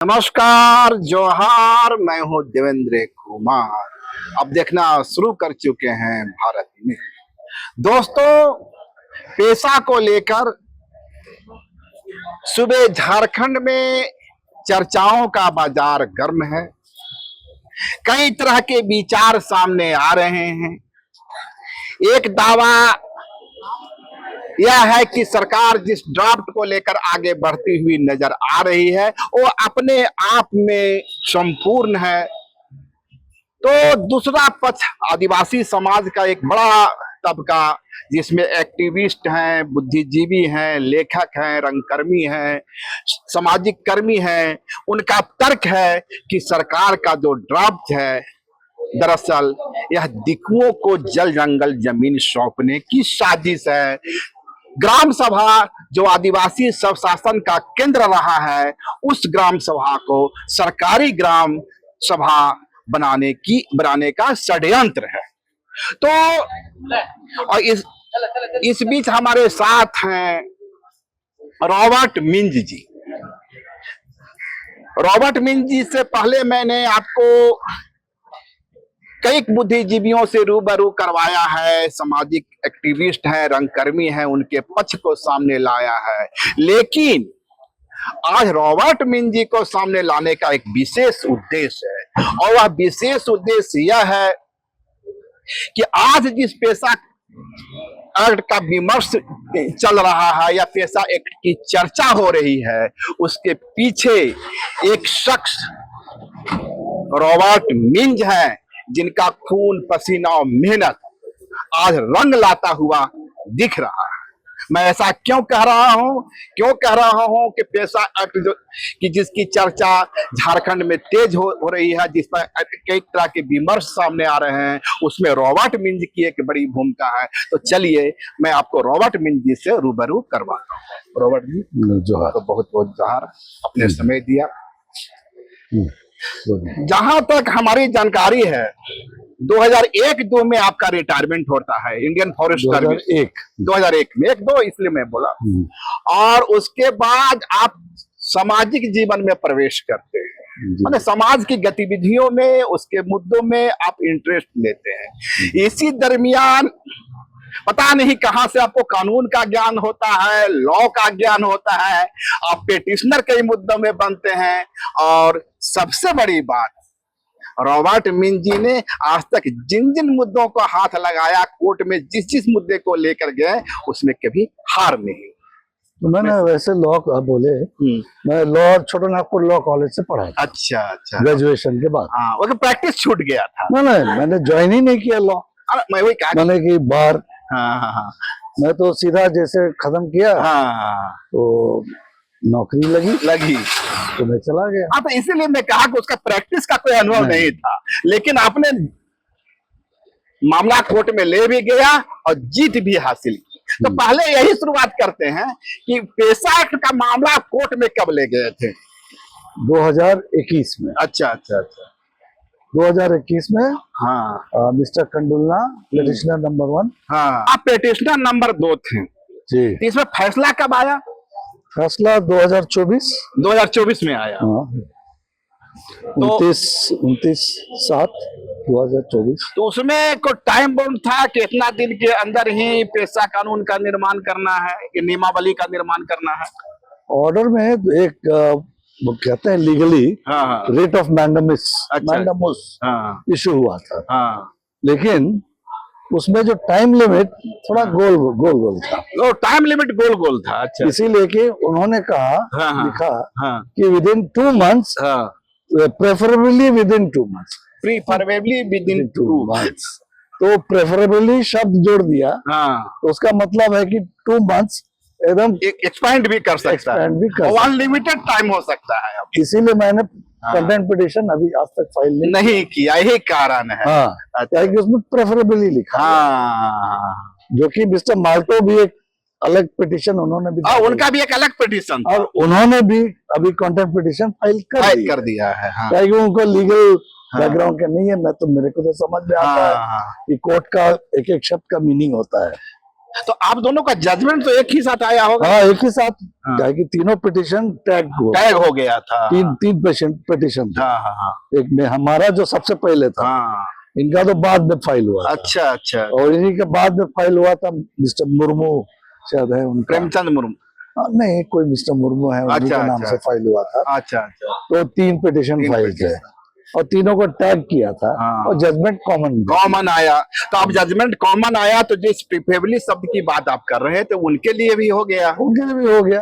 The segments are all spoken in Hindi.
नमस्कार, जोहार। मैं हूं देवेंद्र कुमार। अब देखना शुरू कर चुके हैं भारत में। दोस्तों, पेशा को लेकर सुबह झारखंड में चर्चाओं का बाजार गर्म है। कई तरह के विचार सामने आ रहे हैं। एक दावा यह है कि सरकार जिस ड्राफ्ट को लेकर आगे बढ़ती हुई नजर आ रही है वो अपने आप में संपूर्ण है। तो दूसरा पक्ष आदिवासी समाज का एक बड़ा तबका, जिसमें एक्टिविस्ट हैं, बुद्धिजीवी हैं, लेखक हैं, रंगकर्मी हैं, सामाजिक कर्मी हैं, उनका तर्क है कि सरकार का जो ड्राफ्ट है दरअसल यह दिकुओं को जल जंगल जमीन सौंपने की साजिश है। ग्राम सभा जो आदिवासी स्वशासन का केंद्र रहा है, उस ग्राम सभा को सरकारी ग्राम सभा बनाने का षड्यंत्र है। तो और इस बीच हमारे साथ हैं रॉबर्ट मिंज जी। रॉबर्ट मिंज जी से पहले मैंने आपको कई बुद्धिजीवियों से रूबरू करवाया है, सामाजिक एक्टिविस्ट हैं, रंगकर्मी हैं, उनके पक्ष को सामने लाया है। लेकिन आज रॉबर्ट मिंज जी को सामने लाने का एक विशेष उद्देश्य है, और वह विशेष उद्देश्य यह है कि आज जिस पेशा एक्ट का विमर्श चल रहा है या पेशा एक्ट की चर्चा हो रही है, उसके पीछे एक शख्स रॉबर्ट मिंज है, जिनका खून पसीना और मेहनत आज रंग लाता हुआ दिख रहा है। मैं ऐसा क्यों कह रहा हूं कि पेशा एक्ट जिसकी चर्चा झारखंड में तेज हो रही है, जिस पर कई तरह के विमर्श सामने आ रहे हैं, उसमें रॉबर्ट मिंज की एक बड़ी भूमिका है। तो चलिए मैं आपको रॉबर्ट मिंज जी से रूबरू करवाता हूँ। रॉबर्ट जी, जोहार। तो बहुत बहुत जोहार, अपने समय दिया। जहां तक हमारी जानकारी है, 2001-2 में आपका रिटायरमेंट होता है इंडियन फॉरेस्ट सर्विस। 2001 में, 1-2 इसलिए मैं बोला। और उसके बाद आप सामाजिक जीवन में प्रवेश करते हैं, माने समाज की गतिविधियों में, उसके मुद्दों में आप इंटरेस्ट लेते हैं। इसी दरमियान पता नहीं कहां से आपको कानून का ज्ञान होता है, लॉ का ज्ञान होता है, आप पेटिशनर कई मुद्दों में बनते हैं। और सबसे बड़ी बात, रॉबर्ट मिंज जी ने आज तक जिन जिन मुद्दों को हाथ लगाया, कोर्ट में जिस जिस मुद्दे को लेकर गए, उसमें कभी हार नहीं। तो मैंने वैसे लॉ बोले, मैं लॉ छोटा नागपुर लॉ कॉलेज से पढ़ा। अच्छा अच्छा, ग्रेजुएशन के बाद। हाँ, वो तो प्रैक्टिस छूट गया था। नहीं, मैंने ज्वाइन ही नहीं किया लॉ। मैं वही कहा, मैंने कि बार। हाँ, मैं तो सीधा जैसे खत्म किया, तो नौकरी लगी तो मैं चला गया। हाँ, तो इसीलिए मैं कहा कि उसका प्रैक्टिस का कोई अनुभव नहीं था, लेकिन आपने मामला कोर्ट में ले भी गया और जीत भी हासिल की। तो पहले यही शुरुआत करते हैं कि पेशा एक्ट का मामला कोर्ट में कब ले गए थे? 2021 में। अच्छा। 2021 में। हाँ। Mister Kandulna petitioner number 1। हाँ, आप पेटिशनर नंबर 2 थे जी। तो इसमें फैसला कब आया? फैसला 2024 में आया। 29/7/2024। तो उसमें कोई टाइम बाउंड था कि इतना दिन के अंदर ही पेशा कानून का निर्माण करना है, कि नियमावली का निर्माण करना है? ऑर्डर में एक वो कहते हैं legally rate of mandamus issue हुआ था। लेकिन उसमें जो टाइम लिमिट थोड़ा गोल था। टाइम लिमिट गोल था। अच्छा। इसीलिए कि उन्होंने कहा, लिखा कि within 2 months, preferably within 2 months, preferably within 2 months। तो प्रेफरेबली शब्द जोड़ दिया। तो उसका मतलब है कि 2 months एकदम एक्सपेंड भी कर सकता है, अनलिमिटेड टाइम हो सकता है। इसीलिए मैंने कंटेंट पिटीशन अभी आज तक फाइल नहीं किया, यही कारण है। अच्छा। कि उसमें प्रेफरेबली लिखा। जो कि मिस्टर माल्टो भी एक अलग पिटीशन उन्होंने भी, उनका भी एक अलग पिटीशन, और उन्होंने भी अभी कंटेंट पिटीशन फाइल कर दिया है। क्योंकि उनको लीगल बैकग्राउंड का नहीं है। मैं तो, मेरे को तो समझ में आता है कि कोर्ट का एक एक शब्द का मीनिंग होता है। तो आप दोनों का जजमेंट तो एक ही साथ आया होगा। हाँ, एक ही साथ, क्या कि तीनों पिटिशन टैग हो गया था। तीन पिटिशन था। हाँ हाँ। एक में हमारा जो सबसे पहले था, हाँ। इनका तो बाद में फाइल हुआ था। अच्छा अच्छा। और इन्हीं के बाद में फाइल हुआ था मिस्टर मुर्मू, शायद है उनका, प्रेमचंद मुर्मू। नहीं, कोई मिस्टर मुर्मू है, उन्हीं के नाम से फाइल हुआ था। अच्छा अच्छा। तो 3 पिटिशन फाइल थे और तीनों को टैग किया था। हाँ। और जजमेंट कॉमन आया। तो अब जजमेंट कॉमन आया, तो जिस प्रीफेबली शब्द की बात आप कर रहे हैं, तो उनके लिए भी हो गया। उनके लिए भी हो गया।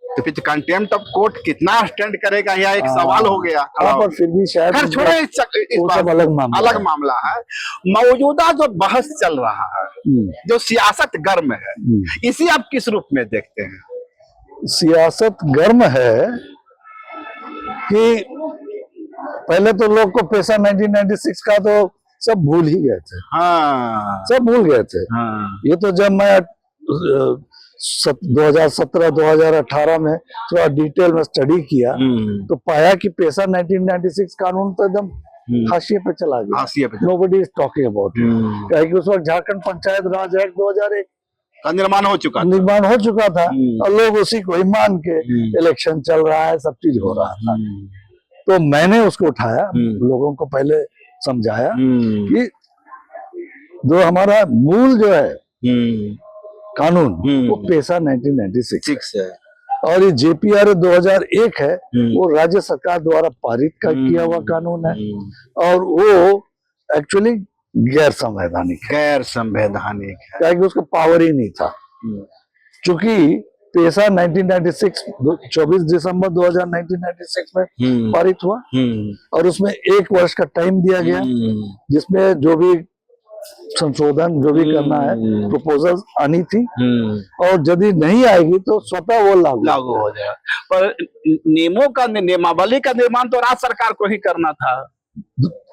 तो फिर कंटेम्प्ट ऑफ कोर्ट कितना स्टैंड करेगा, यह एक सवाल हो गया। पर फिर भी शायद छोड़े, अलग मामला है। मौजूदा जो बहस चल रहा है, जो सियासत गर्म है, इसी आप किस रूप में देखते हैं? सियासत गर्म है कि पहले तो लोग को पेशा 1996 का तो सब भूल ही गए थे। हाँ। सब भूल गए थे। हाँ। ये तो जब मैं 2017-2018 में थोड़ा डिटेल में स्टडी किया तो पाया कि पेशा 1996 कानून तो एकदम हाशिए पे चला गया। Nobody is talking about it. क्या कि उस वक्त झारखंड पंचायत राज एक्ट 2001 का निर्माण हो चुका था और लोग उसी को ही मान के इलेक्शन चल रहा है, सब चीज हो रहा था। तो मैंने उसको उठाया, लोगों को पहले समझाया कि जो हमारा मूल जो है कानून वो पेशा 1996 है और ये जेपीआर 2001 है, वो राज्य सरकार द्वारा पारित का किया हुआ कानून है और वो एक्चुअली गैर संवैधानिक है। क्या कि उसका पावर ही नहीं था। चूंकि पेशा 1996 24 दिसंबर 1996 में पारित हुआ और उसमें 1 वर्ष का टाइम दिया गया, जिसमें जो भी संशोधन जो भी करना है प्रपोजल्स आनी थी और यदि नहीं आएगी तो स्वतः वो लागू हो जाएगा। पर नियमावली का निर्माण तो राज्य सरकार को ही करना था।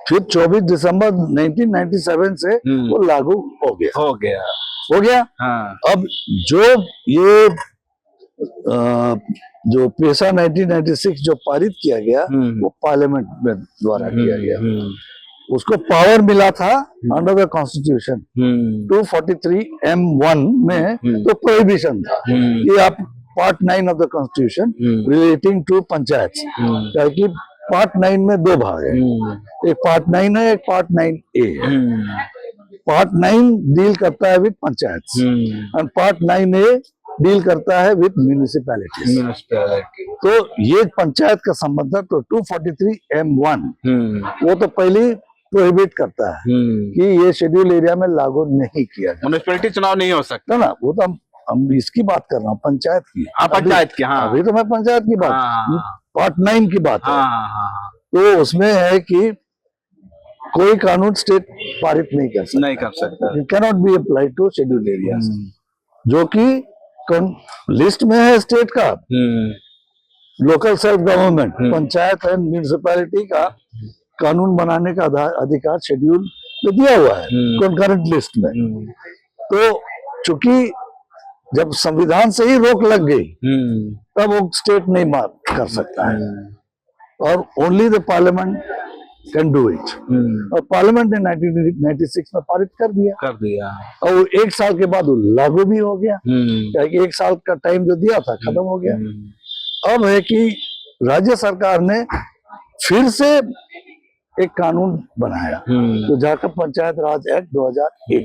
फिर 24 दिसंबर 1997 से वो लागू हो गया। हाँ। अब जो ये जो पेशा 1996 जो पारित किया गया वो पार्लियामेंट में द्वारा किया गया। उसको पावर मिला था अंडर द कॉन्स्टिट्यूशन 243(m)(1) में, तो प्रोहिबिशन था कि आप part 9 of the constitution relating to panchayat, क्योंकि पार्ट 9 में 2 भाग है, एक पार्ट 9 है, एक पार्ट 9A है। पार्ट 9 डील करता है विद पंचायत और पार्ट 9A डील करता है विद म्यूनिसिपैलिटीज। तो ये पंचायत का संबंध है। तो 243(m)(1) वो तो पहले प्रोहिबिट करता है कि ये शेड्यूल एरिया में लागू नहीं किया जाए। म्युनिसिपैलिटी चुनाव नहीं हो सकता ना, वो तो हम इसकी बात कर रहा हूँ, पंचायत की। पंचायत की। हाँ। अभी तो मैं पंचायत की बात, पार्ट 9 की बात है। तो उसमें है कि कोई कानून स्टेट पारित नहीं कर सकता। It can not be applied to schedule area, जो कि लिस्ट में है स्टेट का। Local self government, panchayat and municipality का कानून बनाने का अधिकार शेड्यूल में दिया हुआ है, कॉन्करेंट लिस्ट में। तो चूंकि जब संविधान से ही रोक लग गई तब वो स्टेट नहीं कर सकता है और only the parliament can do it. और पार्लियामेंट ने 1996 में पारित कर दिया और 1 साल के बाद वो लागू भी हो गया, क्योंकि 1 साल का टाइम जो दिया था खत्म हो गया। अब है कि राज्य सरकार ने फिर से एक कानून बनाया, तो झारखंड पंचायत राज एक्ट 2001,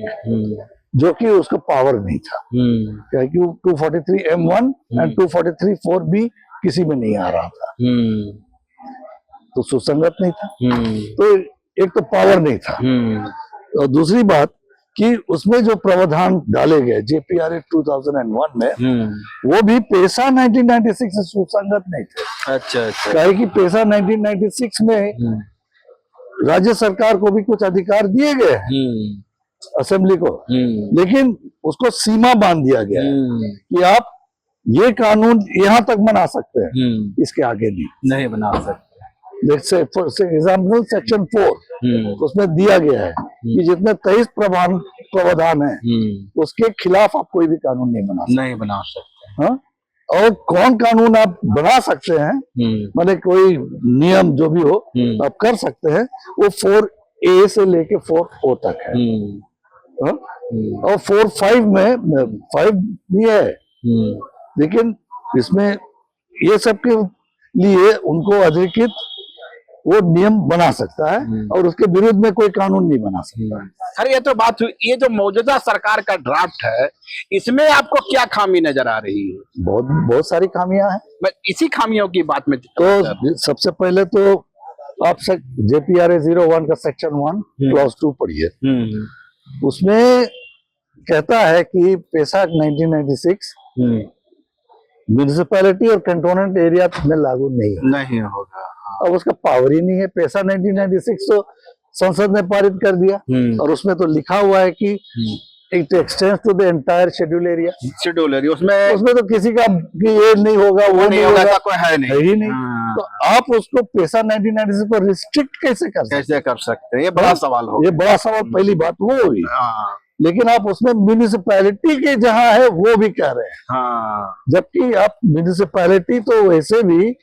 जो कि उसको पावर नहीं था, क्योंकि 243(m)(1) एंड 243(4) भी किसी में नहीं आ रहा था, तो सुसंगत नहीं था। तो एक तो पावर नहीं था और दूसरी बात कि उसमें जो प्रावधान डाले गए जेपीआर 2001 में, वो भी पेशा 1996 से सुसंगत नहीं थे। अच्छा। कि पेशा 1996 में राज्य सरकार को भी कुछ अधिकार दिए गए हैं असेंबली को, लेकिन उसको सीमा बांध दिया गया है कि आप ये कानून यहाँ तक बना सकते हैं, इसके आगे नहीं बना सकते। जैसे फॉर एग्जाम्पल सेक्शन 4 उसमें दिया गया है कि जितने 23 प्रावधान है उसके खिलाफ आप कोई भी कानून नहीं बना सकते। हाँ? और कौन कानून आप बना सकते हैं, मतलब कोई नियम जो भी हो आप कर सकते हैं, वो 4A से लेके 4O तक है। हाँ? और 4-5 में 5 भी है, लेकिन इसमें ये सब के लिए उनको अधिकृत वो नियम बना सकता है और उसके विरुद्ध में कोई कानून नहीं बना सकता। अरे ये तो बात हुई, ये जो मौजूदा सरकार का ड्राफ्ट है इसमें आपको क्या खामी नजर आ रही है? बहुत सारी खामियां हैं। मैं इसी खामियों की बात में तो सबसे पहले तो आप JPRA 01 का सेक्शन 1 क्लॉज 2 पढ़िए। उसमें कहता है कि पेसा 1996 म्यूनिसिपैलिटी और कैंटोनमेंट एरिया में लागू नहीं होगा। अब उसका पावर ही नहीं है। पेसा 1996 तो संसद ने पारित कर दिया और उसमें तो लिखा हुआ है कि it extends to the entire schedule area. उसमें तो किसी का कि ये नहीं होगा, वो नहीं होगा, ऐसा कोई है ही नहीं। तो आप उसको पेसा 1996 को रिस्ट्रिक्ट कैसे कर सकते हैं? ये बड़ा सवाल होगा। ये बड़ा सवाल पहली बात वो हुई। लेकिन आप उसमें म्यूनिसिपैलिटी के जहां है वो भी कह रहे हैं, जबकि आप म्यूनिसिपैलिटी तो वैसे भी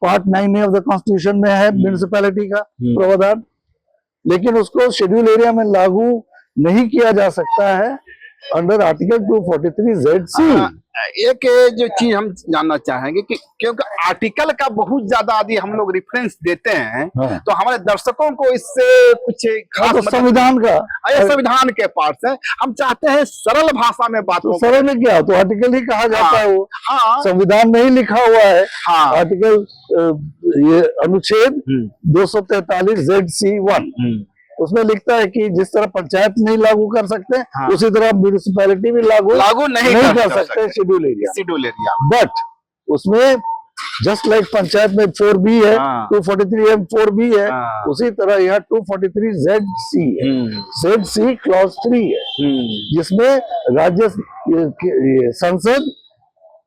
part 9A of the constitution में है म्यूनिसिपैलिटी का प्रावधान, लेकिन उसको शेड्यूल एरिया में लागू नहीं किया जा सकता है अंडर आर्टिकल 243ZC। एक जो चीज हम जानना चाहेंगे कि क्योंकि आर्टिकल का बहुत ज्यादा यदि हम लोग रेफरेंस देते हैं तो हमारे दर्शकों को इससे कुछ खास तो संविधान का संविधान के पार्ट है, हम चाहते हैं सरल भाषा में बात। तो सरल में क्या, तो आर्टिकल ही कहा जाता है वो। संविधान में ही लिखा हुआ है। आर्टिकल ये अनुच्छेद 243ZC1 उसमें लिखता है कि जिस तरह पंचायत नहीं लागू कर सकते उसी तरह म्यूनिसिपैलिटी भी लागू नहीं कर सकते शेड्यूल एरिया। बट उसमें जस्ट लाइक पंचायत में 4B है, 243M 4B है, उसी तरह यहाँ 243ZC है। ZC क्लॉज 3 है, जिसमें राज्य संसद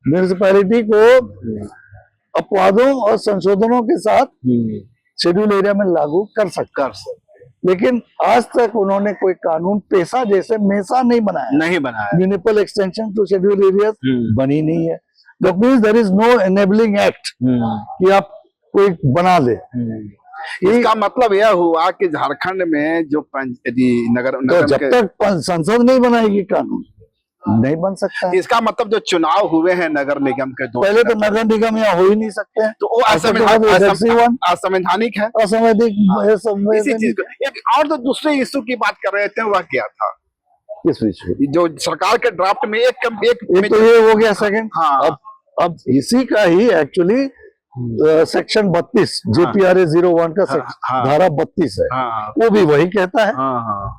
म्यूनिसिपैलिटी को अपवादों और संशोधनों के साथ शेड्यूल एरिया में लागू कर सकता। लेकिन आज तक उन्होंने कोई कानून पेशा जैसे मेसा नहीं बनाया। Municipal extension to schedule area बनी नहीं है। That means there is no enabling act कि आप कोई बना ले। इसका मतलब यह हुआ कि झारखंड में जो नगर तो जब तक संसद नहीं बनाएगी कानून नहीं बन सकता है। इसका मतलब जो चुनाव हुए हैं नगर निगम के पहले तो नगर निगम यहाँ हो ही नहीं सकते हैं, तो वो असंवैधानिक है। असंवैधानिक। एक और तो दूसरे इशू की बात कर रहे थे, वह क्या था? किस विषय? जो सरकार के ड्राफ्ट में एक तो ये हो गया सेकंड। अब इसी का ही एक्चुअली सेक्शन 32 JPRA 01 का धारा 32 है। वो भी वही कहता है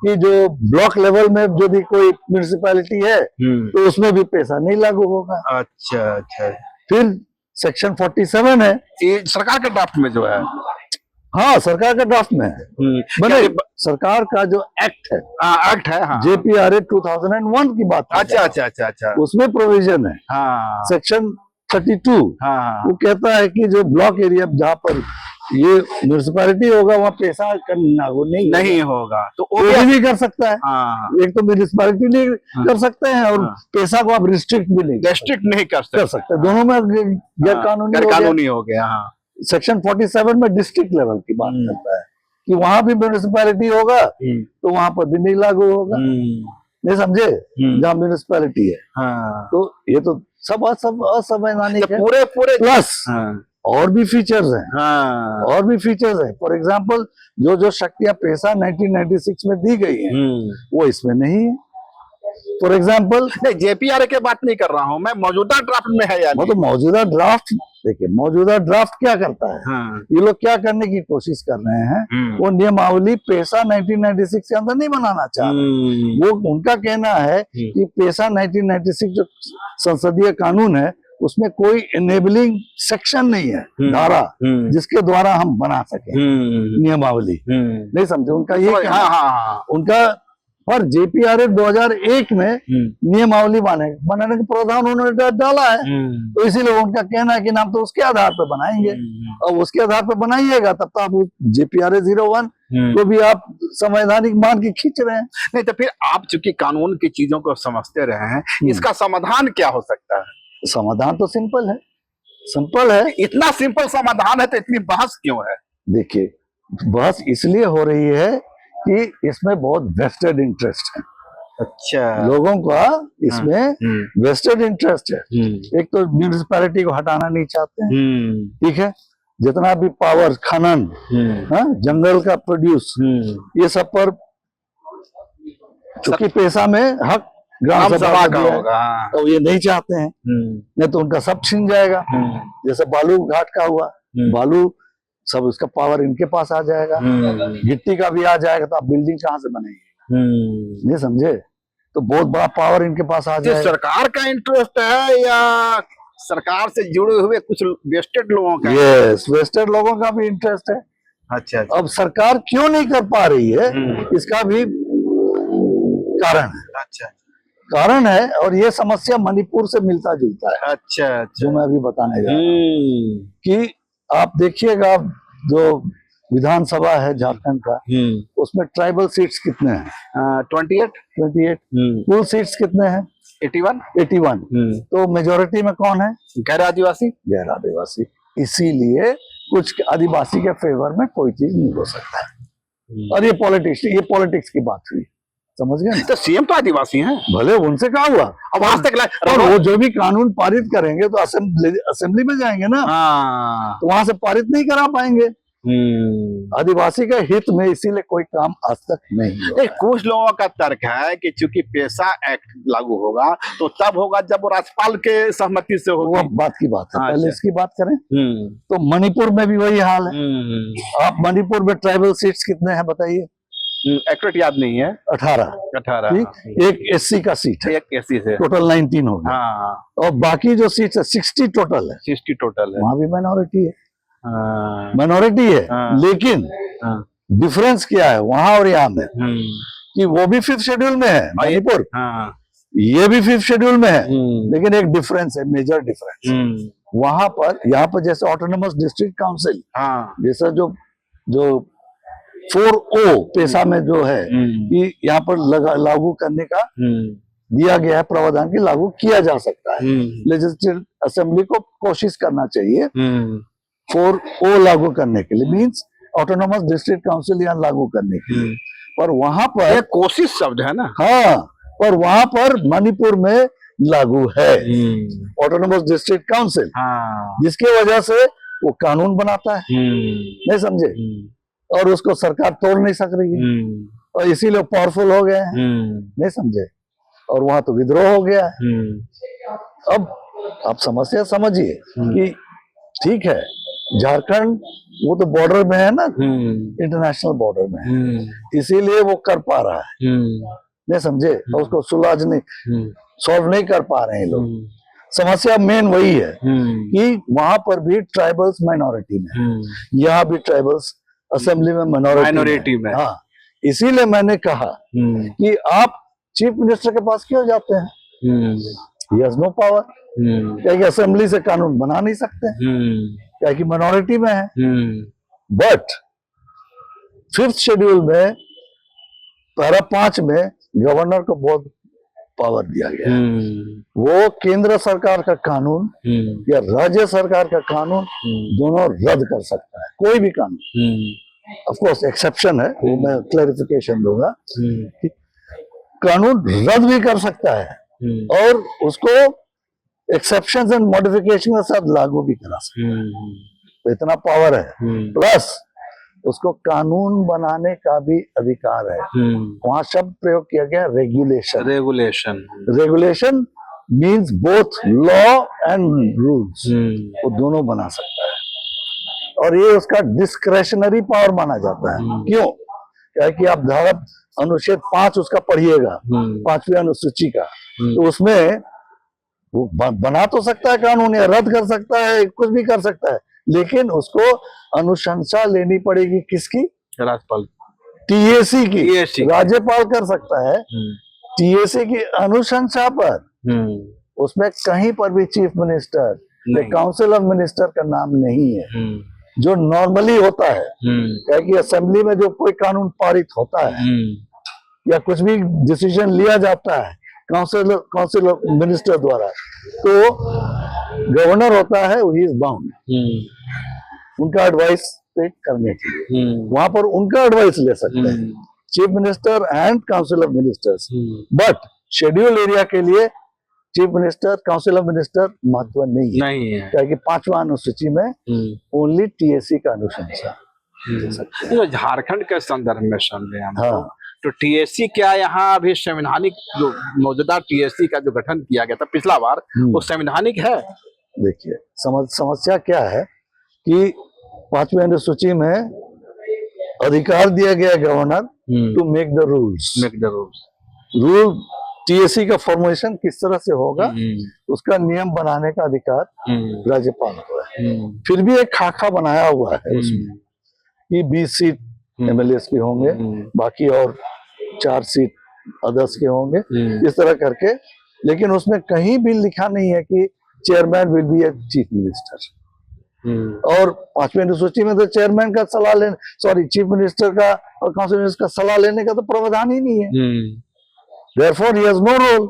कि जो ब्लॉक लेवल में यदि कोई म्यूनिसिपैलिटी है तो उसमें भी पैसा नहीं लागू होगा। अच्छा। फिर सेक्शन 47 है ये सरकार के ड्राफ्ट में जो है। हाँ, सरकार का ड्राफ्ट में है। सरकार का जो एक्ट है JPRA 2001 की बात। अच्छा। उसमें प्रोविजन है सेक्शन 32। वो कहता है कि जो ब्लॉक एरिया जहाँ पर ये म्यूनिसिपैलिटी होगा वहाँ पैसा लागू नहीं होगा, तो वो भी नहीं कर सकता है। एक तो म्यूनिसिपैलिटी नहीं कर सकते हैं और पैसा को आप रिस्ट्रिक्ट नहीं कर सकते। दोनों में गैर कानूनी हो गया। सेक्शन 47 में डिस्ट्रिक्ट लेवल की बात करता है कि वहां भी म्यूनिसिपैलिटी होगा तो वहां पर भी नहीं लागू होगा। नहीं समझे? जहाँ म्यूनिसिपैलिटी है। तो ये तो सब असंवैधानिक है पूरे प्लस और भी फीचर्स हैं। फॉर एग्जांपल जो शक्तियां पेशा 1996 में दी गई हैं वो इसमें नहीं है। फॉर एग्जांपल JPRA की बात नहीं कर रहा हूं मैं, मौजूदा ड्राफ्ट में है यार। वो तो मौजूदा ड्राफ्ट देखिए, मौजूदा ड्राफ्ट क्या करता है। ये लोग क्या करने की कोशिश कर रहे हैं, वो नियमावली पेशा 1996 के अंदर नहीं बनाना चाह रहे। वो उनका कहना है कि पेशा 1996 जो संसदीय कानून है उसमें कोई एनेबलिंग सेक्शन नहीं है, धारा जिसके द्वारा हम बना सके नियमावली। नहीं समझे? उनका ये उनका पर JPRA 2001 में नियमावली बनाने का प्रावधान उन्होंने डाला है। तो इसीलिए उनका कहना है कि नाम तो उसके आधार पर बनाएंगे, और उसके आधार पर बनाइएगा तब तो आप JPRA 01 को भी आप संवैधानिक मान के खींच रहे हैं। नहीं तो फिर आप चूंकि कानून की चीजों को समझते रहे हैं, इसका समाधान क्या हो सकता है? समाधान तो सिंपल है। इतना सिंपल समाधान है तो इतनी बहस क्यों है? देखिए, बहस इसलिए हो रही है कि इसमें बहुत वेस्टेड इंटरेस्ट है। अच्छा। लोगों का इसमें वेस्टेड इंटरेस्ट है। एक तो म्यूनिसिपैलिटी को हटाना नहीं चाहते हैं, ठीक है, जितना भी पावर खनन, जंगल का प्रोड्यूस, ये सब पर चूंकि पैसा में हक ग्राम सभा का होगा, तो ये नहीं चाहते हैं, नहीं तो उनका सब छीन जाएगा। जैसे बालू घाट का हुआ, बालू सब उसका पावर इनके पास आ जाएगा, गिट्टी का भी आ जाएगा, तो आप बिल्डिंग कहाँ से बनेंगे, नहीं समझे, तो बहुत बड़ा पावर इनके पास आ जाएगा। सरकार का इंटरेस्ट है या सरकार से जुड़े हुए कुछ वेस्टेड लोगों का? यस, वेस्टेड लोगों का भी इंटरेस्ट है। अच्छा। अब सरकार क्यों नहीं कर पा रही है, इसका भी कारण है। अच्छा, कारण है, और ये समस्या मणिपुर से मिलता जुलता है। अच्छा। जो मैं अभी बताने जा रहा हूँ कि आप देखिएगा, जो विधानसभा है झारखंड का, उसमें ट्राइबल सीट्स कितने हैं? 28। कुल सीट्स कितने हैं? 81। तो मेजोरिटी में कौन है? गैर आदिवासी। इसीलिए कुछ आदिवासी के फेवर में कोई चीज नहीं हो सकता है। और ये पॉलिटिक्स की बात हुई, समझ गए? तो सीएम तो आदिवासी हैं। भले उनसे कहा हुआ, अब आज तक और वो जो भी कानून पारित करेंगे तो असेंबली में जाएंगे ना, तो वहां से पारित नहीं करा पाएंगे। आदिवासी के हित में इसीलिए कोई काम आज तक नहीं हुआ। कुछ लोगों का तर्क है कि चूंकि पेशा एक्ट लागू होगा तो तब होगा जब वो राज्यपाल के सहमति से होगा। वो बात की बात है, पहले इसकी बात करें तो मणिपुर में भी वही हाल है। आप मणिपुर में ट्राइबल सीट्स कितने हैं बताइए? एक्यूरेट याद नहीं है। 18। एक एससी का सीट है, एक एससी से टोटल 19 हो गया। और बाकी जो सीट्स है 60 टोटल है। 60 टोटल है। वहां भी माइनॉरिटी है, माइनॉरिटी है। लेकिन डिफरेंस क्या है वहां और यहाँ में, कि वो भी 5th शेड्यूल में है मणिपुर, ये भी 5th शेड्यूल में है, लेकिन एक डिफरेंस है, मेजर डिफरेंस। वहां पर, यहाँ पर जैसे ऑटोनोमस डिस्ट्रिक्ट काउंसिल, जैसा जो 4O पेशा में जो है कि यहाँ पर लागू करने का दिया गया है प्रावधान की लागू किया जा सकता है। लेजिस्लेटिव असेंबली को कोशिश करना चाहिए 4O लागू करने के लिए, मींस ऑटोनोमस डिस्ट्रिक्ट काउंसिल यहाँ लागू करने के लिए। पर वहां पर कोशिश शब्द है ना, हाँ, पर वहां पर मणिपुर में लागू है ऑटोनोमस डिस्ट्रिक्ट काउंसिल, जिसकी वजह से वो कानून बनाता है, नहीं समझे, और उसको सरकार तोड़ नहीं सक रही है, और इसीलिए पावरफुल हो गए हैं, नहीं समझे, और वहां तो विद्रोह हो गया है। अब आप समस्या समझिए कि ठीक है, झारखंड वो तो बॉर्डर में है ना, इंटरनेशनल बॉर्डर में है, इसीलिए वो कर पा रहा है, नहीं समझे, और उसको सुलझ नहीं, सॉल्व नहीं कर पा रहे हैं लोग। समस्या मेन वही है कि वहां पर भी ट्राइबल्स माइनॉरिटी में, यहाँ भी ट्राइबल्स असेंबली में माइनॉरिटी में। हाँ, इसीलिए मैंने कहा कि आप चीफ मिनिस्टर के पास क्यों जाते हैं? ही हैज नो पावर, क्या कि असेंबली से कानून बना नहीं सकते, क्या कि माइनॉरिटी में है। बट 5th शेड्यूल में पैरा 5 में गवर्नर को बहुत पावर दिया गया है। वो केंद्र सरकार का कानून या राज्य सरकार का कानून दोनों रद्द कर सकता है, कोई भी कानून। ऑफ कोर्स एक्सेप्शन है, वो मैं क्लैरिफिकेशन दूंगा, कानून रद्द भी कर सकता है और उसको एक्सेप्शंस एंड मॉडिफिकेशन के साथ लागू भी करा सकता है। तो इतना पावर है, प्लस उसको कानून बनाने का भी अधिकार है। वहां शब्द प्रयोग किया गया regulation means both law and rules, वो दोनों बना सकता है, और ये उसका डिस्क्रेशनरी पावर माना जाता है। क्यों? क्या कि आप धारा अनुच्छेद 5 उसका पढ़िएगा, 5वीं अनुसूची का, तो उसमें वो बना तो सकता है कानून, या रद्द कर सकता है, कुछ भी कर सकता है, लेकिन उसको अनुशंसा लेनी पड़ेगी किसकी? राज्यपाल, TAC की। राज्यपाल कर सकता है, TAC की अनुशंसा पर। उसमें कहीं पर भी चीफ मिनिस्टर या काउंसिल ऑफ मिनिस्टर का नाम नहीं है, जो नॉर्मली होता है। क्या कि असेंबली में जो कोई कानून पारित होता है या कुछ भी डिसीजन लिया जाता है काउंसिल ऑफ मिनिस्टर द्वारा, तो गवर्नर होता है, ही इज बाउंड उनका एडवाइस पे करने के लिए, वहां पर उनका एडवाइस ले सकते हैं। Chief minister and council of ministers, but schedule area के लिए chief minister, council of minister महत्व नहीं है, क्योंकि 5वां अनुसूची में ओनली टीएससी का अनुशंसा दे सकते हैं। तो झारखंड के संदर्भ में समझे हम हाँ। तो टीएससी क्या यहाँ अभी संवैधानिक जो मौजूदा टीएससी का जो गठन किया गया था पिछला बार वो संवैधानिक है? देखिए समस्या क्या है कि 5वीं अनुसूची में अधिकार दिया गया governor to make the rules. Rule TSC का फॉर्मेशन किस तरह से होगा उसका नियम बनाने का अधिकार राज्यपाल को है। फिर भी एक खाका बनाया हुआ है उसमें कि 20 सीट एमएलए के होंगे, बाकी और 4 सीट अदर्स के होंगे, इस तरह करके। लेकिन उसमें कहीं भी लिखा नहीं है कि chairman will be a chief minister. और 5वीं अनुसूची में तो चेयरमैन का सलाह लेने, सॉरी चीफ मिनिस्टर का और काउंसिल मिनिस्टर का सलाह लेने का तो प्रावधान ही नहीं है। Therefore he has no role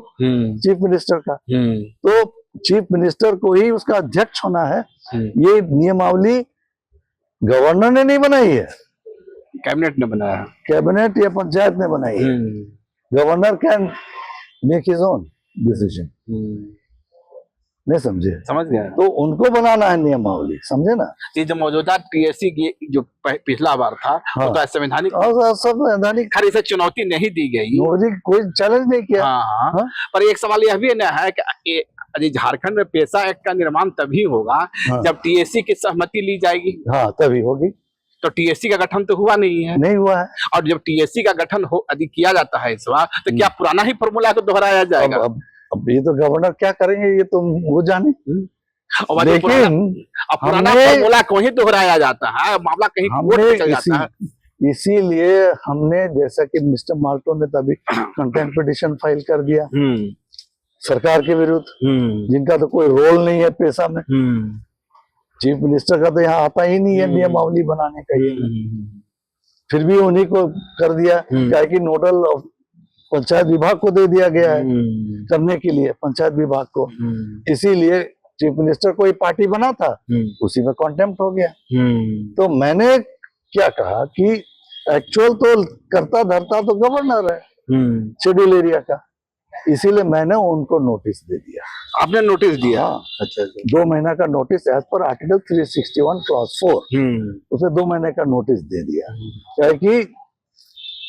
chief minister का। तो चीफ मिनिस्टर को ही उसका अध्यक्ष होना है। ये नियमावली गवर्नर ने नहीं बनाई है, कैबिनेट ने बनाया, कैबिनेट या पंचायत ने बनाई है। Governor can make his own decision. नहीं समझे? समझ गए। तो उनको बनाना है नियमावली, समझे ना? ये जो मौजूदा टीएससी की जो पिछला बार था हाँ। वो तो संवैधानिक, संवैधानिक, खैर इसे चुनौती नहीं दी गई, मोदी कोई चैलेंज नहीं किया। हाँ। हाँ? पर एक सवाल यह भी न है कि यदि झारखंड में पेशा एक्ट का निर्माण तभी होगा जब टीएससी की सहमति ली जाएगी। हाँ तभी होगी। तो टीएससी का गठन तो हुआ नहीं है। नहीं हुआ है। और जब टीएससी का गठन यदि किया जाता है इस बार तो क्या पुराना ही फॉर्मूला को दोहराया जाएगा? अब ये तो गवर्नर क्या करेंगे ये तो वो जाने। लेकिन पुराना फॉर्मूला को ही दोहराया जाता है, मामला कहीं कोर्ट में चल जाता है। इसीलिए हमने, जैसा कि मिस्टर माल्टो ने तभी कंटेम्प्ट पिटीशन फाइल कर दिया सरकार के विरुद्ध, जिनका तो कोई रोल नहीं है पेशा में। चीफ मिनिस्टर का तो यहाँ आता ही नहीं है नियमावली बनाने का ये। फिर भी उन्हीं को कर दिया, क्या कि नोडल पंचायत विभाग को दे दिया गया है करने के लिए, पंचायत विभाग को। इसीलिए चीफ मिनिस्टर कोई पार्टी बना था, उसी में कॉन्टेम्प्ट हो गया। तो मैंने क्या कहा कि एक्चुअल तो करता धरता तो गवर्नर है शेड्यूल एरिया का, इसीलिए मैंने उनको नोटिस दे दिया। आपने नोटिस दिया? हाँ। अच्छा। 2 महीना का notice as per article 361 clause 4 उसे 2 महीने का नोटिस दे दिया, क्या कि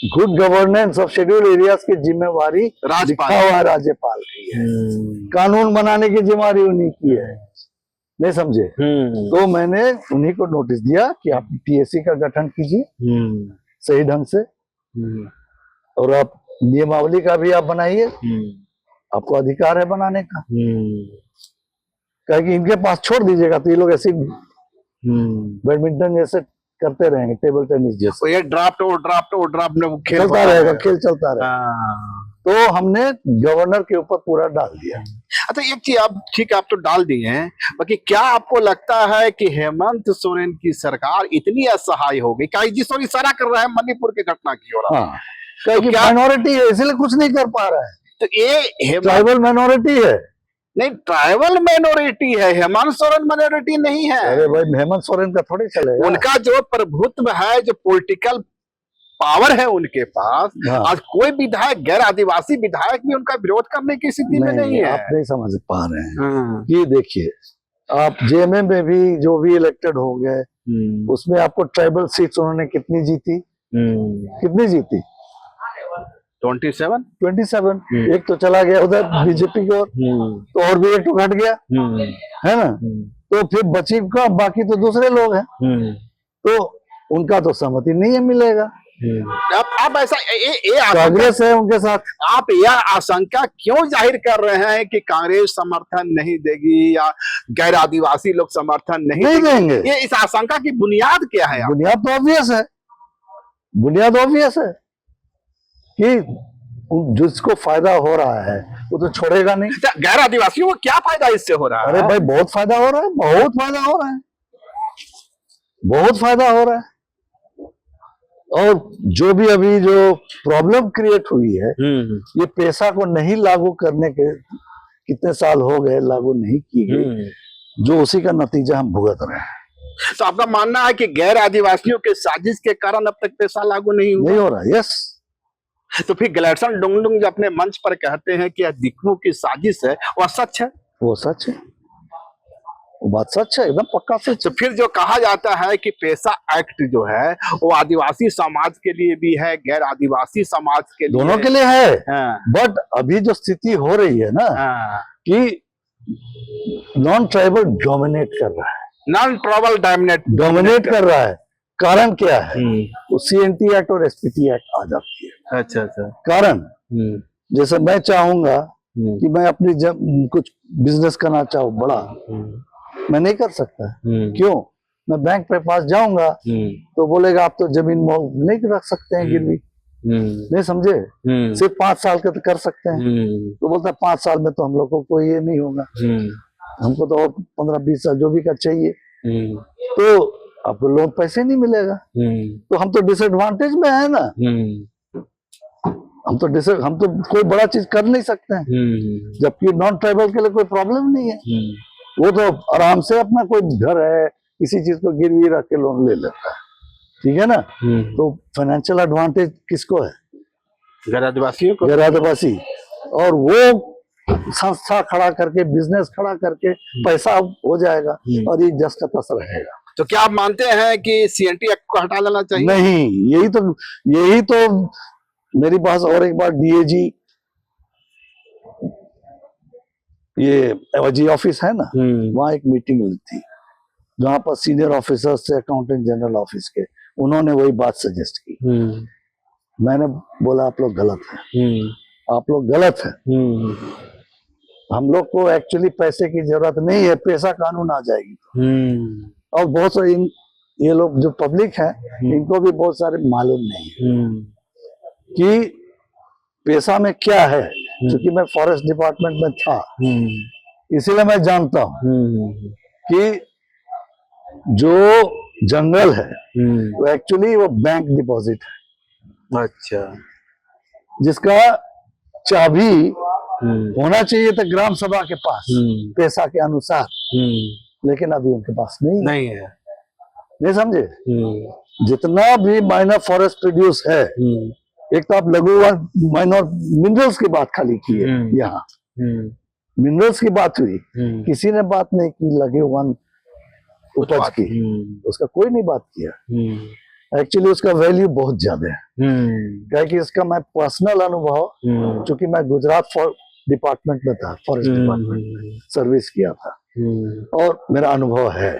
good governance of schedule areas की जिम्मेवारी लिखा हुआ है राज्यपाल की है, कानून बनाने की जिम्मेवारी उन्हीं की है। नहीं समझे? तो मैंने उन्हीं को नोटिस दिया कि आप टीएससी का गठन कीजिए सही ढंग से, और आप नियमावली का भी आप बनाइए, आपको अधिकार है बनाने का। क्या कि इनके पास छोड़ दीजिएगा तो ये लोग ऐसे बैडमिंटन जैसे करते रहेंगे, टेबल टेनिस जैसे। ये ड्राफ्ट में वो खेल चलता रहेगा, खेल चलता रहेगा। तो हमने गवर्नर के ऊपर पूरा डाल दिया। अच्छा एक चीज, आप ठीक आप तो डाल दिए हैं, बाकी क्या आपको लगता है कि हेमंत सोरेन की सरकार इतनी असहाय हो गई? क्या जिस और इशारा कर रहा है मणिपुर की घटना की ओर? हाँ, क्योंकि माइनॉरिटी है इसलिए कुछ नहीं कर पा रहा है। तो ये ट्राइबल माइनॉरिटी है। नहीं, ट्राइबल माइनॉरिटी है, हेमंत सोरेन माइनॉरिटी नहीं है। अरे भाई हेमंत सोरेन का थोड़ी चलेगा। उनका जो प्रभुत्व है, जो पॉलिटिकल पावर है उनके पास, आज कोई विधायक, गैर आदिवासी विधायक भी उनका विरोध करने की स्थिति में नहीं है। आप नहीं समझ पा रहे हैं कि देखिए, आप जेएमएम में भी जो भी इलेक्टेड हो गए, उसमें आपको ट्राइबल सीट्स उन्होंने कितनी जीती? कितनी जीती? 27। एक तो चला गया उधर बीजेपी की ओर, तो और भी एक तो घट गया, है ना? तो फिर बची का बाकी तो दूसरे लोग हैं, तो उनका तो सहमति नहीं है मिलेगा। आप ऐसा कांग्रेस है उनके साथ। आप यह आशंका क्यों जाहिर कर रहे हैं कि कांग्रेस समर्थन नहीं देगी या गैर आदिवासी लोग समर्थन नहीं देंगे? ये इस आशंका की बुनियाद क्या है? बुनियाद तो ऑब्वियस है, बुनियाद ऑब्वियस है कि जिसको फायदा हो रहा है वो तो छोड़ेगा नहीं। गैर आदिवासियों को क्या फायदा इससे हो रहा है? अरे भाई बहुत फायदा हो रहा है, बहुत फायदा हो रहा है, बहुत फायदा हो रहा है। और जो भी अभी जो प्रॉब्लम क्रिएट हुई है, ये पैसा को नहीं लागू करने के कितने साल हो गए, लागू नहीं की गई, जो उसी का नतीजा हम भुगत रहे हैं। तो आपका मानना है कि गैर आदिवासियों के साजिश के कारण अब तक पैसा लागू नहीं हो रहा? यस, तो फिर ग्लेडसन डोंगडुंग जो अपने मंच पर कहते हैं कि यह दिखू की साजिश है, वह सच है? वो सच है, वो बात सच है, एकदम पक्का सच तो है। फिर जो कहा जाता है कि पेशा एक्ट जो है वो आदिवासी समाज के लिए भी है, गैर आदिवासी समाज के लिए, दोनों के लिए है। हाँ, बट अभी जो स्थिति हो रही है ना हाँ, कि नॉन ट्राइबल डोमिनेट कर रहा है, नॉन ट्राइबल डोमिनेट कर रहा है। कारण क्या है? वो CNT एक्ट और SPT एक्ट आ जाती है। अच्छा अच्छा। कारण जैसे मैं चाहूंगा कि मैं अपनी कुछ बिजनेस करना चाहूँ बड़ा, मैं नहीं कर सकता। क्यों? मैं बैंक पे पास जाऊंगा तो बोलेगा आप तो जमीन नहीं रख सकते हैं गिरवी, नहीं समझे? सिर्फ 5 साल के तो कर सकते हैं। तो बोलता 5 साल में तो हम लोग को कोई ये नहीं होगा, हमको तो और 15-20 साल जो भी का चाहिए, तो आपको लोन पैसे नहीं मिलेगा। तो हम तो डिसएडवांटेज में है ना, हम तो कोई बड़ा चीज कर नहीं सकते हैं। जबकि नॉन ट्राइबल के लिए कोई प्रॉब्लम नहीं है, वो तो आराम से अपना कोई घर है किसी चीज को गिरवी रख के लोन ले लेता है, ठीक है ना। तो फाइनेंशियल एडवांटेज किसको है? गैर आदिवासियों को, गैर आदिवासी। और वो संस्था खड़ा करके, बिजनेस खड़ा करके पैसा हो जाएगा और ये जस का तस रहेगा। तो क्या आप मानते हैं कि CNT एक्ट को हटा लेना चाहिए? नहीं, यही तो मेरी पास और एक बार DAG ये एवजी ऑफिस है ना, वहाँ एक मीटिंग हुई थी जहाँ पर सीनियर ऑफिसर से अकाउंटेंट जनरल ऑफिस के, उन्होंने वही बात सजेस्ट की। मैंने बोला आप लोग गलत हैं, आप लोग गलत हैं। हम लोग को एक्चुअली पैसे की जरूरत नहीं है, पैसा कानून आ जाएगी। और बहुत सारे ये लोग जो पब्लिक है इनको भी बहुत सारे मालूम नहीं है कि पैसा में क्या है। क्योंकि मैं फॉरेस्ट डिपार्टमेंट में था, इसीलिए मैं जानता हूँ कि जो जंगल है वो एक्चुअली वो बैंक डिपॉजिट है। अच्छा। जिसका चाबी होना चाहिए था ग्राम सभा के पास पैसा के अनुसार, लेकिन अभी उनके पास नहीं है। नहीं समझे? जितना भी माइनर फॉरेस्ट प्रोड्यूस है, एक तो आप लघु माइनर मिनरल्स की बात खाली की है, यहाँ मिनरल्स की बात हुई, किसी ने बात नहीं की लघु वन उपज की, उसका कोई नहीं बात किया। एक्चुअली उसका वैल्यू बहुत ज्यादा है। क्या कि इसका मैं पर्सनल अनुभव, चूंकि मैं गुजरात डिपार्टमेंट में था, फॉरेस्ट डिपार्टमेंट सर्विस किया था, और मेरा अनुभव है।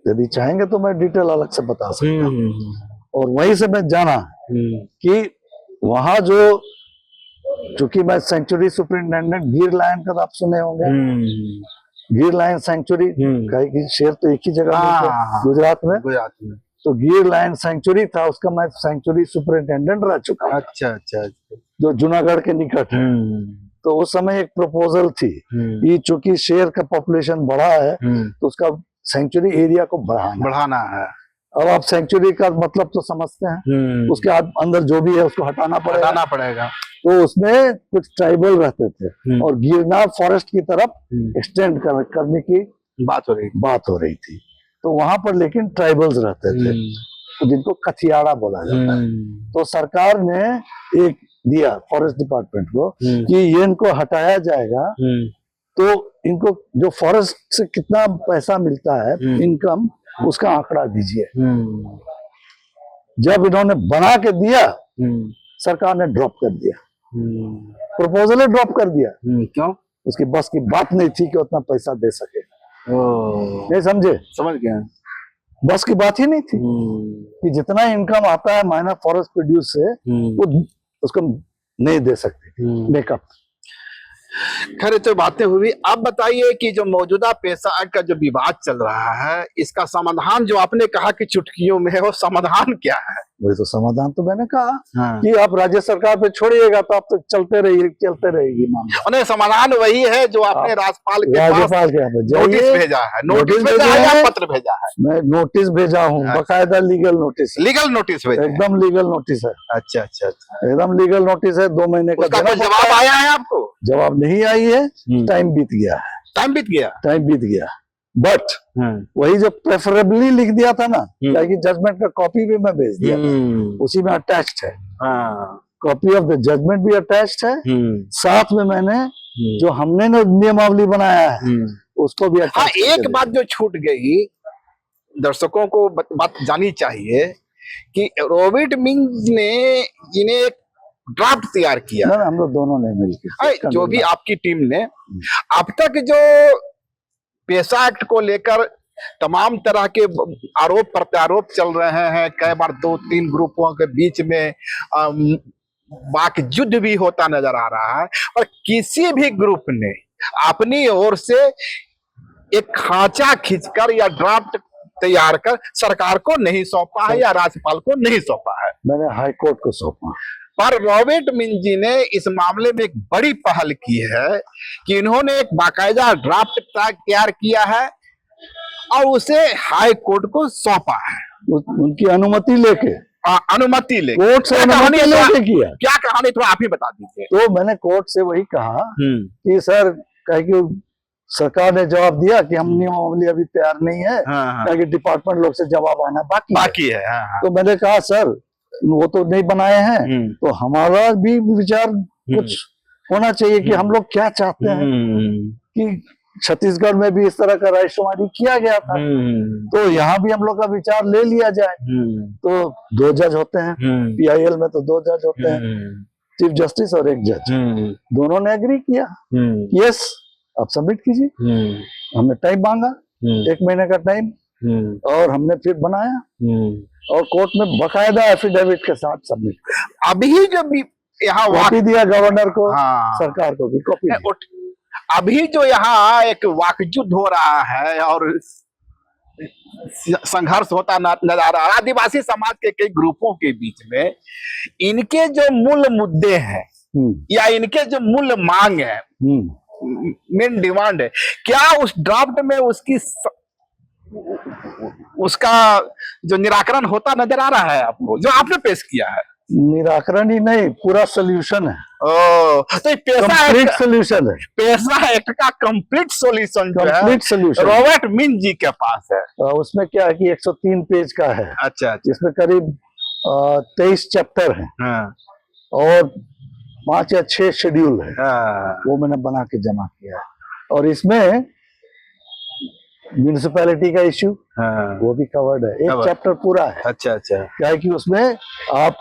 यदि चाहेंगे तो मैं डिटेल अलग से बता सकता हूँ। और वहीं से मैं जाना कि वहां जो, चूंकि मैं सेंचुरी सुपरिंटेंडेंट गिर लायन का आप सुने होंगे, गिर लायन सेंचुरी, शेर तो एक ही जगह गुजरात में, तो गिर लायन सेंचुरी था, उसका मैं सेंचुरी सुपरिंटेंडेंट रह चुका। अच्छा, जो जूनागढ़ के निकट है। तो उस समय एक प्रपोजल थी कि चूंकि शेर का पॉपुलेशन बढ़ा है तो उसका सेंचुरी एरिया को बढ़ाना है। अब आप सेंचुरी का मतलब तो समझते हैं, उसके अंदर जो भी है उसको हटाना पड़ेगा। तो उसमें कुछ ट्राइबल रहते थे और गिरनार फॉरेस्ट की तरफ एक्सटेंड करने की बात हो रही थी। तो वहां पर लेकिन ट्राइबल्स रहते थे, तो जिनको कथियाड़ा बोला जाता है। तो सरकार ने एक दिया फॉरेस्ट डिपार्टमेंट को कि ये इनको हटाया जाएगा, तो इनको जो फॉरेस्ट से कितना पैसा मिलता है इनकम, उसका आंकड़ा दीजिए। जब इन्होंने बना के दिया, सरकार ने ड्रॉप कर दिया, प्रपोजल ड्रॉप कर दिया। क्यों? उसकी बस की बात नहीं थी कि उतना पैसा दे सके। नहीं समझे? समझ गया। बस की बात ही नहीं थी कि जितना इनकम आता है माइनर फॉरेस्ट प्रोड्यूस से, वो उसको नहीं दे सकते मेकअप। खैर तो बातें हुई। अब बताइए कि जो मौजूदा पेशा एक्ट का जो विवाद चल रहा है, इसका समाधान जो आपने कहा कि चुटकियों में है, वो समाधान क्या है? वही तो समाधान तो मैंने कहा कि आप राज्य सरकार पे छोड़िएगा तो आप तो चलते रहेगी मामला। नहीं, समाधान वही है जो आपने राज्यपाल के नोटिस भेजा है। नोटिस भेजा है या पत्र भेजा है? मैं नोटिस भेजा हूँ, बकायदा लीगल नोटिस भेजा, एकदम लीगल नोटिस है। अच्छा, एकदम लीगल नोटिस है। 2 महीने का जवाब आया है आपको? जवाब नहीं आई है, टाइम बीत गया है। टाइम बीत गया। बट वही जो प्रेफरेबली लिख दिया था ना, कि जजमेंट का कॉपी भी मैं भेज दिया था, उसी में अटैच्ड है। कॉपी ऑफ द जजमेंट भी अटैच्ड है, साथ में मैंने जो हमने नियमावली बनाया है उसको भी हाँ, एक बात जो छूट गई, दर्शकों को बात जानी चाहिए कि रॉबर्ट मिंज ने इन्हें एक ड्राफ्ट तैयार किया। ना, हम लोग दोनों ने मिलकर, जो भी आपकी टीम ने अब तक जो पेशा एक्ट को लेकर तमाम तरह के आरोप प्रत्यारोप चल रहे हैं, कई बार 2-3 ग्रुपों के बीच में वाक युद्ध भी होता नजर आ रहा है, और किसी भी ग्रुप ने अपनी ओर से एक खांचा खींचकर या ड्राफ्ट तैयार कर सरकार को नहीं सौंपा है या राज्यपाल को नहीं सौंपा है। मैंने हाई कोर्ट को सौंपा। पर रॉबर्ट मिंज जी ने इस मामले में एक बड़ी पहल की है कि इन्होंने एक बाकायदा ड्राफ्ट तैयार किया है और उसे हाई कोर्ट को सौंपा है, उनकी अनुमति लेके। कोर्ट से अनुमति लेके किया। क्या कहानी थोड़ा आप ही बता दीजिए। तो मैंने कोर्ट से वही कहा कि सर, कहे कि सरकार ने जवाब दिया कि हम नियमावली अभी तैयार नहीं है, कि डिपार्टमेंट लोग से जवाब आना बाकी है। तो मैंने कहा सर, वो तो नहीं बनाए हैं, तो हमारा भी विचार कुछ होना चाहिए कि हम लोग क्या चाहते हैं। कि छत्तीसगढ़ में भी इस तरह का रायशुमारी किया गया था, तो यहाँ भी हम लोग का विचार ले लिया जाए। तो 2 जज होते हैं, PIL में तो 2 जज होते हैं, चीफ जस्टिस और एक जज, दोनों ने एग्री किया, यस आप सबमिट कीजिए। हमने टाइम मांगा, 1 महीने का टाइम, और हमने फिर बनाया और कोर्ट में बकायदा एफिडेविट के साथ सबमिट किया। अभी जब यहाँ कॉपी दिया गवर्नर को, सरकार को भी कॉपी। अभी जो यहाँ एक वाकयुद्ध हो रहा है और संघर्ष होता नजर आ रहा है आदिवासी समाज के कई ग्रुपों के बीच में, इनके जो मूल मुद्दे हैं या इनके जो मूल मांग है, मेन डिमांड है, क्या उस ड्राफ्ट में उसका जो निराकरण होता नजर आ रहा है आपको, जो आपने पेश किया है? निराकरण ही नहीं, पूरा सोल्यूशन है। तो कंप्लीट सोल्यूशन है, पेशा एक्ट का complete solution complete solution Robert Minj ji के पास है। उसमें क्या है कि 103 पेज का है। अच्छा। जिसमें करीब 23 चैप्टर है और 5 या 6 शेड्यूल है। वो मैंने बना के जमा किया है, और इसमें म्यूनिसिपैलिटी का इश्यू वो भी कवर्ड है, एक चैप्टर पूरा है। अच्छा। क्या है कि उसमें आप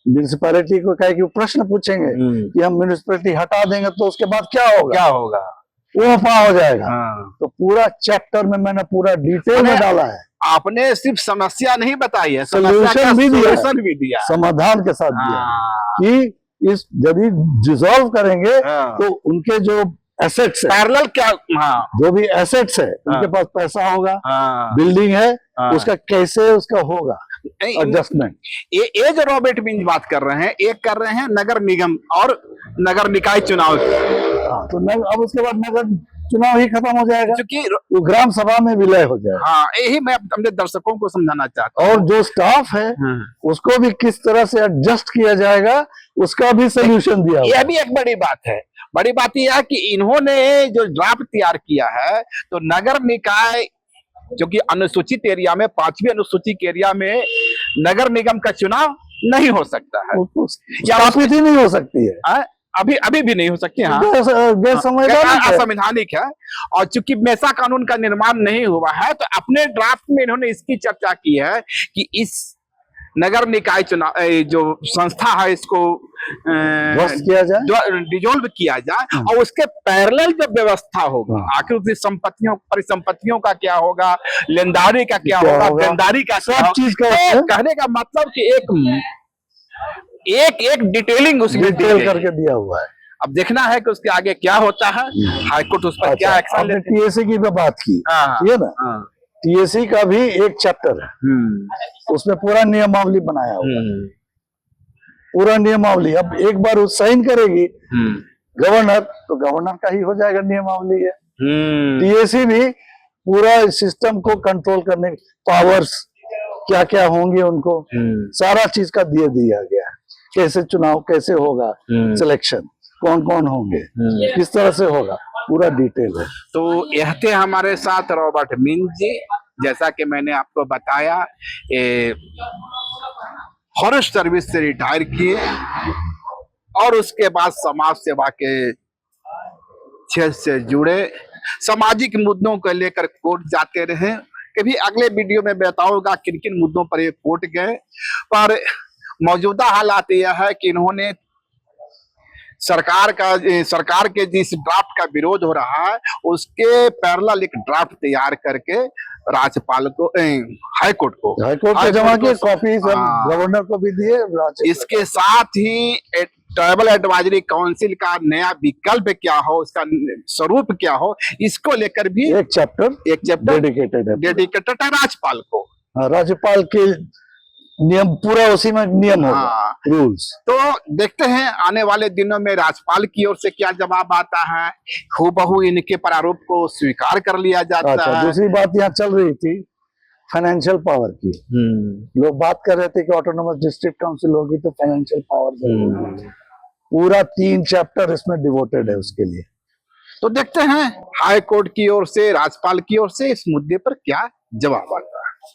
म्यूनिसिपैलिटी को क्या है कि प्रश्न पूछेंगे कि हम म्यूनिसिपैलिटी हटा देंगे तो उसके बाद क्या होगा, वो अफवाह हो जाएगा। तो पूरा चैप्टर में मैंने पूरा डिटेल में डाला है। आपने सिर्फ समस्या नहीं बताई है, सोल्यूशन भी दिया, समाधान के साथ दिया कि इस यदि डिसॉल्व करेंगे तो उनके जो एसेट्स है, पैरेलल क्या, जो भी एसेट्स है, उनके पास पैसा होगा, बिल्डिंग है, उसका कैसे उसका होगा एडजस्टमेंट। ये जो रॉबर्ट मिंज बात कर रहे हैं, एक कर रहे हैं नगर निगम और नगर निकाय चुनाव। तो अब उसके बाद नगर चुनाव ही खत्म हो जाएगा, क्योंकि वो ग्राम सभा में विलय हो जाएगा। यही मैं अपने दर्शकों को समझाना चाहता हूँ। और जो स्टाफ है उसको भी किस तरह से एडजस्ट किया जाएगा, उसका भी सोल्यूशन दिया। यह भी एक बड़ी बात है। बड़ी बात यह है कि इन्होंने जो ड्राफ्ट तैयार किया है, तो नगर निकाय जो कि अनुसूचित एरिया में, 5वीं अनुसूची के एरिया में नगर निगम का चुनाव नहीं हो सकता है, या स्थापित ही नहीं हो सकती है, अभी भी नहीं हो सकती। असंवैधानिक है। और चूंकि मेसा कानून का निर्माण नहीं हुआ है, तो अपने ड्राफ्ट में इन्होंने इसकी चर्चा की है कि इस नगर निकाय चुनाव जो संस्था है, इसको किया जाए, जो डिजोल्व किया जाए, और उसके पैरेलल जो व्यवस्था होगा, आखिर उसकी संपत्तियों परिसंपत्तियों का क्या होगा, लेनदारी का क्या होगा, देनदारी का, सब चीज का। कहने का मतलब कि एक डिटेलिंग उसमें डिटेल करके दिया हुआ है। अब देखना है कि उसके आगे क्या होता है, हाईकोर्ट उस पर क्या एक्शन लेती है। TSC की बात की, ठीक है ना, TSC का भी एक चैप्टर है, उसमें पूरा नियमावली बनाया हुआ है, पूरा नियमावली। अब एक बार वो साइन करेगी गवर्नर, तो गवर्नर का ही हो जाएगा नियमावली है। TSC भी पूरा सिस्टम को कंट्रोल करने पावर्स क्या क्या होंगे उनको, सारा चीज का दिया गया है, कैसे चुनाव कैसे होगा, सिलेक्शन कौन कौन होंगे, किस तरह से होगा, पूरा डिटेल है। तो यह थे हमारे साथ रॉबर्ट मिंज जी, जैसा कि मैंने आपको बताया फॉरेस्ट सर्विस से रिटायर किए और उसके बाद समाज सेवा के क्षेत्र से जुड़े, सामाजिक मुद्दों को लेकर कोर्ट जाते रहे। कभी अगले वीडियो में बताऊंगा किन किन मुद्दों पर ये कोर्ट गए, पर मौजूदा हालात यह है कि इन्होंने सरकार के जिस ड्राफ्ट का विरोध हो रहा है उसके पैरेलल एक ड्राफ्ट तैयार करके राज्यपाल को हाई कोर्ट को जमा किए, कॉपी गवर्नर को भी दिए। इसके साथ ही ट्राइबल एडवाइजरी काउंसिल का नया विकल्प क्या हो, उसका स्वरूप क्या हो, इसको लेकर भी एक चैप्टर डेडिकेटेड है राज्यपाल को। राज्यपाल के नियम पूरा उसी में नियम होगा, रूल्स। तो देखते हैं आने वाले दिनों में राज्यपाल की ओर से क्या जवाब आता है। हूबहू इनके प्रारूप को स्वीकार कर लिया जाता है। दूसरी बात यहाँ चल रही थी फाइनेंशियल पावर की। लोग बात कर रहे थे कि ऑटोनोमस डिस्ट्रिक्ट काउंसिल होगी तो फाइनेंशियल पावर, पूरा 3 चैप्टर इसमें डिवोटेड है उसके लिए। तो देखते हैं हाई कोर्ट की ओर से, राज्यपाल की ओर से इस मुद्दे पर क्या जवाब आता है।